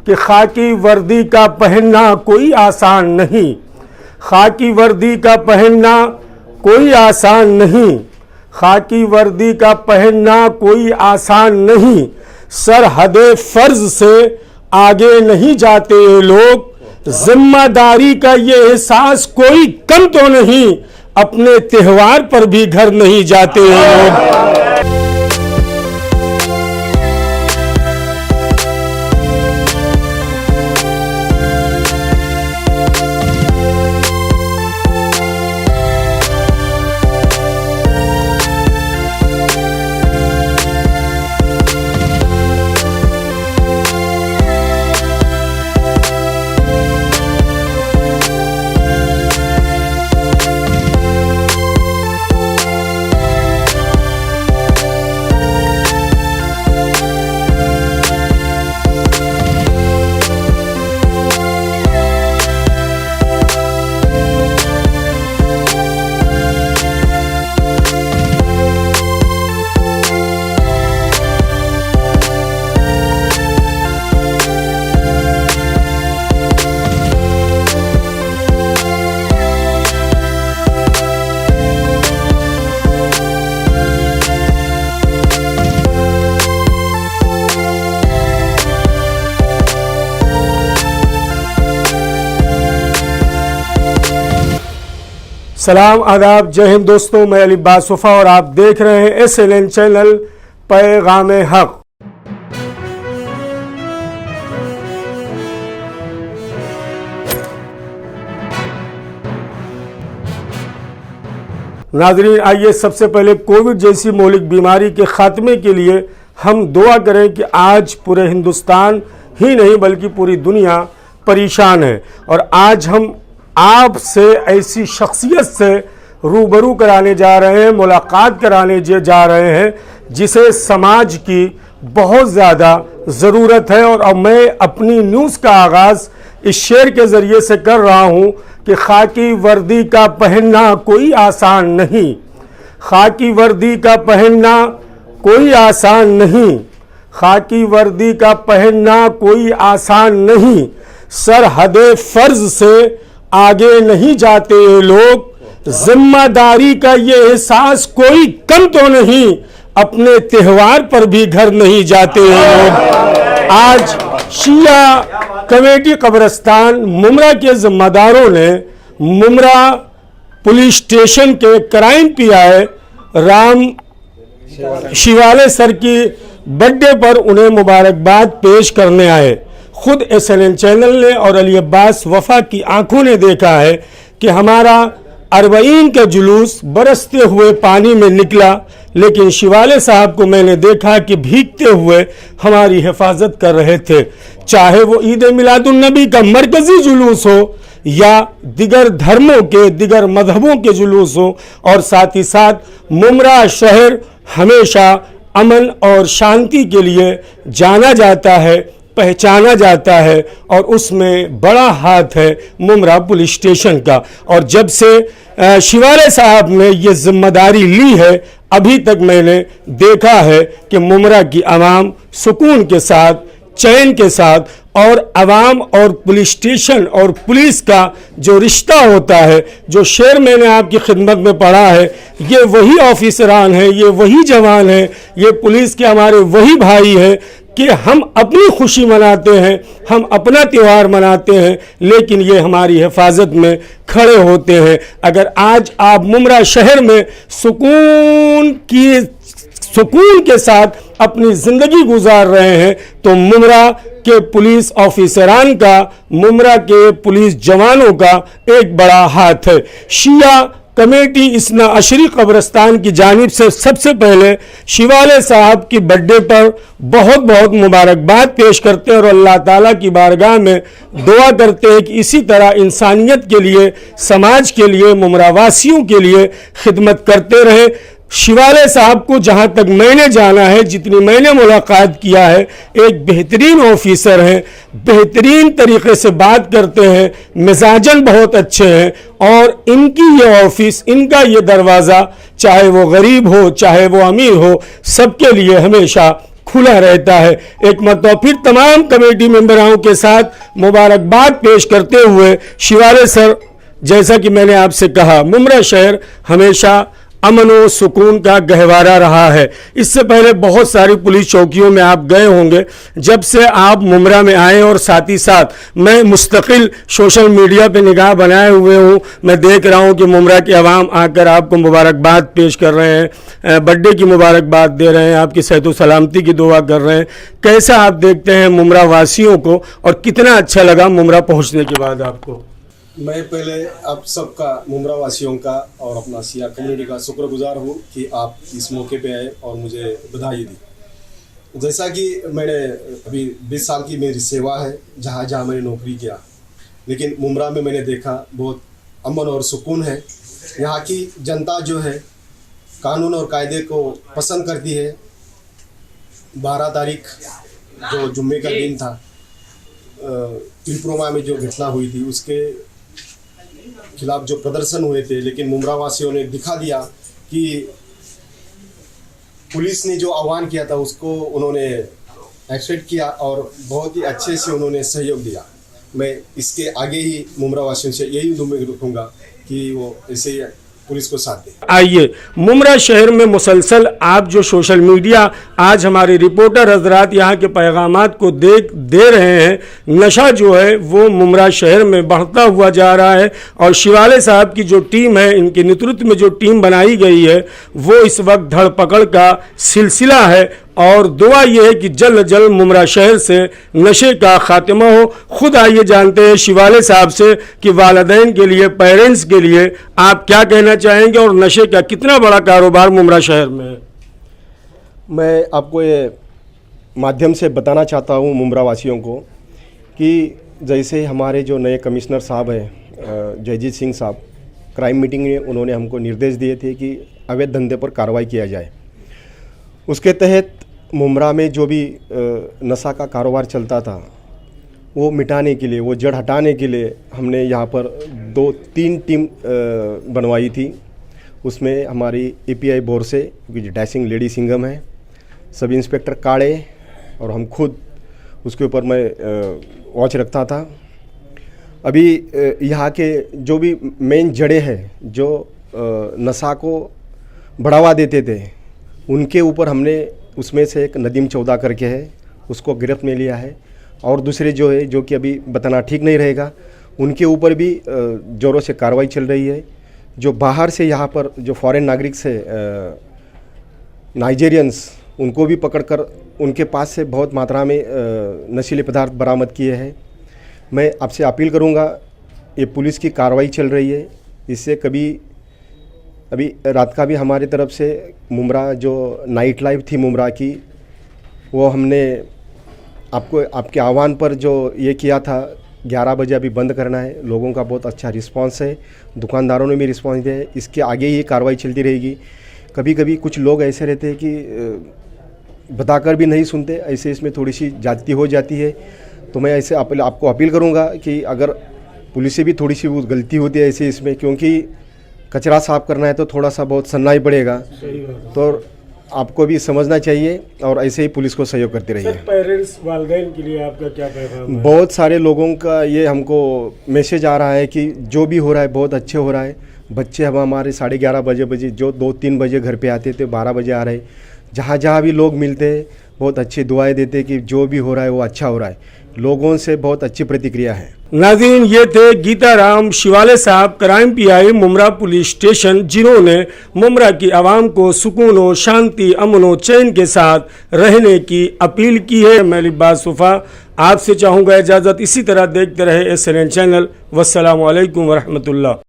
कि खाकी वर्दी का पहनना कोई आसान नहीं, खाकी वर्दी का पहनना कोई आसान नहीं, खाकी वर्दी का पहनना कोई आसान नहीं। सरहदे फर्ज से आगे नहीं जाते ये लोग, जिम्मेदारी का ये एहसास कोई कम तो नहीं, अपने त्योहार पर भी घर नहीं जाते ये लोग। सलाम आदाब, जय हिंद दोस्तों, मैं अली अब्बास वफा और आप देख रहे हैं SLN चैनल पैगाम हक। नाज़रीन, आइए सबसे पहले कोविड जैसी मौलिक बीमारी के खात्मे के लिए हम दुआ करें कि आज पूरे हिंदुस्तान ही नहीं बल्कि पूरी दुनिया परेशान है। और आज हम आपसे ऐसी शख्सियत से रूबरू कराने जा रहे हैं, मुलाकात कराने जा रहे हैं जिसे समाज की बहुत ज़्यादा ज़रूरत है। और अब मैं अपनी न्यूज़ का आगाज़ इस शेर के ज़रिए से कर रहा हूँ कि खाकी वर्दी का पहनना कोई आसान नहीं, खाकी वर्दी का पहनना कोई आसान नहीं, खाकी वर्दी का पहनना कोई आसान नहीं। सरहदे फर्ज से आगे नहीं जाते ये लोग, जिम्मेदारी का ये एहसास कोई कम तो नहीं, अपने त्योहार पर भी घर नहीं जाते ये लोग। आज शिया कमेटी कब्रिस्तान मुमरा के जिम्मेदारों ने मुमरा पुलिस स्टेशन के क्राइम PI राम शिवाले सर की बर्थडे पर उन्हें मुबारकबाद पेश करने आए। खुद SLN चैनल ने और अली अब्बास वफा की आंखों ने देखा है कि हमारा 40 का जुलूस बरसते हुए पानी में निकला, लेकिन शिवाले साहब को मैंने देखा कि भीगते हुए हमारी हिफाजत कर रहे थे। चाहे वो ईद मिलादुन नबी का मरकजी जुलूस हो या दिगर धर्मों के, दिगर मजहबों के जुलूस हो। और साथ ही साथ मुमरा शहर हमेशा अमन और शांति के लिए जाना जाता है, पहचाना जाता है, और उसमें बड़ा हाथ है मुमरा पुलिस स्टेशन का। और जब से शिवाले साहब ने ये जिम्मेदारी ली है, अभी तक मैंने देखा है कि मुमरा की आवाम सुकून के साथ, चैन के साथ, और आवाम और पुलिस स्टेशन और पुलिस का जो रिश्ता होता है, जो शेर मैंने आपकी खिदमत में पढ़ा है, ये वही ऑफिसरान हैं, ये वही जवान हैं, ये पुलिस के हमारे वही भाई हैं कि हम अपनी खुशी मनाते हैं, हम अपना त्यौहार मनाते हैं, लेकिन ये हमारी हिफाजत में खड़े होते हैं। अगर आज आप मुमरा शहर में सुकून के साथ अपनी ज़िंदगी गुजार रहे हैं, तो मुमरा के पुलिस ऑफिसरान का, मुमरा के पुलिस जवानों का एक बड़ा हाथ है। शिया कमेटी इसना अशरी कब्रिस्तान की जानिब से सबसे पहले शिवाले साहब की बर्थडे पर बहुत बहुत मुबारकबाद पेश करते हैं और अल्लाह ताला की बारगाह में दुआ करते हैं कि इसी तरह इंसानियत के लिए, समाज के लिए, मुमरावासियों के लिए खिदमत करते रहे। शिवाले साहब को जहाँ तक मैंने जाना है, जितनी मैंने मुलाकात किया है, एक बेहतरीन ऑफिसर हैं, बेहतरीन तरीके से बात करते हैं, मिजाजन बहुत अच्छे हैं, और इनकी ये ऑफिस, इनका ये दरवाज़ा, चाहे वो गरीब हो चाहे वो अमीर हो, सबके लिए हमेशा खुला रहता है। एक मरतबा फिर तमाम कमेटी मेंबरों के साथ मुबारकबाद पेश करते हुए शिवाले सर, जैसा कि मैंने आपसे कहा, मुमरा शहर हमेशा अमन व सुकून का गहवारा रहा है। इससे पहले बहुत सारी पुलिस चौकियों में आप गए होंगे। जब से आप मुमरा में आए और साथ ही साथ मैं मुस्तकिल सोशल मीडिया पे निगाह बनाए हुए हूँ, मैं देख रहा हूँ कि मुमरा के अवाम आकर आपको मुबारकबाद पेश कर रहे हैं, बर्थडे की मुबारकबाद दे रहे हैं, आपकी सेहत व सलामती की दुआ कर रहे हैं। कैसा आप देखते हैं मुमरा वासियों को और कितना अच्छा लगा मुमरा पहुँचने के बाद आपको? मैं पहले आप सबका, मुमरा वासियों का और अपना सिया कम्युनिटी का शुक्रगुजार हूँ कि आप इस मौके पे आए और मुझे बधाई दी। जैसा कि मैंने अभी 20 साल की मेरी सेवा है जहाँ जहाँ मैंने नौकरी किया, लेकिन मुमरा में मैंने देखा बहुत अमन और सुकून है। यहाँ की जनता जो है कानून और कायदे को पसंद करती है। 12 तारीख जो जुम्मे का दिन था, त्रिपुरा में जो घटना हुई थी उसके खिलाफ जो प्रदर्शन हुए थे, लेकिन मुमरा वासियों ने दिखा दिया कि पुलिस ने जो आह्वान किया था उसको उन्होंने एक्सेप्ट किया और बहुत ही अच्छे से उन्होंने सहयोग दिया। मैं इसके आगे ही मुमरा वासियों से यही उम्मीद रखूँगा कि वो ऐसे पुलिस को साथ दे। आइए, मुमरा शहर में मुसलसल आप जो सोशल मीडिया आज हमारे रिपोर्टर हजरात यहाँ के पैगामात को दे रहे हैं, नशा जो है वो मुमरा शहर में बढ़ता हुआ जा रहा है। और शिवाले साहब की जो टीम है, इनके नेतृत्व में जो टीम बनाई गई है, वो इस वक्त धरपकड़ का सिलसिला है और दुआ ये है कि जल्द जल्द मुमरा शहर से नशे का खात्मा हो। खुद आइए जानते हैं शिवाले साहब से कि वालिदैन के लिए, पेरेंट्स के लिए आप क्या कहना चाहेंगे और नशे का कितना बड़ा कारोबार मुमरा शहर में है? मैं आपको ये माध्यम से बताना चाहता हूँ मुमरा वासियों को कि जैसे हमारे जो नए कमिश्नर साहब हैं, जयजीत सिंह साहब, क्राइम मीटिंग में उन्होंने हमको निर्देश दिए थे कि अवैध धंधे पर कार्रवाई किया जाए। उसके तहत मुमरा में जो भी नशा का कारोबार चलता था वो मिटाने के लिए, वो जड़ हटाने के लिए हमने यहाँ पर 2-3 टीम बनवाई थी। उसमें हमारी API बोर से डैशिंग लेडी सिंघम है, सब इंस्पेक्टर काड़े और हम खुद, उसके ऊपर मैं वॉच रखता था। अभी यहाँ के जो भी मेन जड़े हैं जो नशा को बढ़ावा देते थे, उनके ऊपर हमने, उसमें से एक नदीम चौधा करके है, उसको गिरफ्त में लिया है। और दूसरे जो है, जो कि अभी बताना ठीक नहीं रहेगा, उनके ऊपर भी ज़ोरों से कार्रवाई चल रही है। जो बाहर से यहाँ पर जो फॉरेन नागरिक से नाइजीरियंस, उनको भी पकड़कर उनके पास से बहुत मात्रा में नशीले पदार्थ बरामद किए हैं। मैं आपसे अपील करूँगा, ये पुलिस की कार्रवाई चल रही है, इससे कभी अभी रात का भी हमारी तरफ से मुमरा जो नाइट लाइफ थी मुमरा की, वो हमने आपके आह्वान पर जो ये किया था 11 बजे अभी बंद करना है। लोगों का बहुत अच्छा रिस्पांस है, दुकानदारों ने भी रिस्पांस दिया है। इसके आगे ये कार्रवाई चलती रहेगी। कभी कभी कुछ लोग ऐसे रहते हैं कि बताकर भी नहीं सुनते, ऐसे इसमें थोड़ी सी जाती हो जाती है। तो मैं ऐसे आपको अपील करूँगा कि अगर पुलिस से भी थोड़ी सी वो गलती होती है ऐसे इसमें, क्योंकि कचरा साफ करना है तो थोड़ा सा बहुत सन्ना ही पड़ेगा, तो आपको भी समझना चाहिए और ऐसे ही पुलिस को सहयोग करते रहिए। पेरेंट्स, वालिदैन के लिए आपका क्या पैगाम है? बहुत सारे लोगों का ये हमको मैसेज आ रहा है कि जो भी हो रहा है बहुत अच्छे हो रहा है। बच्चे अब हमारे 11:30 बजे जो 2-3 बजे घर पे आते थे, 12 बजे आ रहे। जहाँ जहाँ भी लोग मिलते हैं बहुत अच्छी दुआएं देते कि जो भी हो रहा है वो अच्छा हो रहा है। लोगों से बहुत अच्छी प्रतिक्रिया है। नाज़रीन, ये थे गीताराम शिवाले साहब, crime PI Mumbra police station, जिन्होंने मुमरा की आवाम को सुकून व शांति, अमन व चैन के साथ रहने की अपील की है। मैं लिब्बास सुफ़ा आपसे चाहूँगा इजाज़त। इसी तरह देखते रहे SNN चैनल। वस्सलामु अलैकुम वरहमतुल्लाह।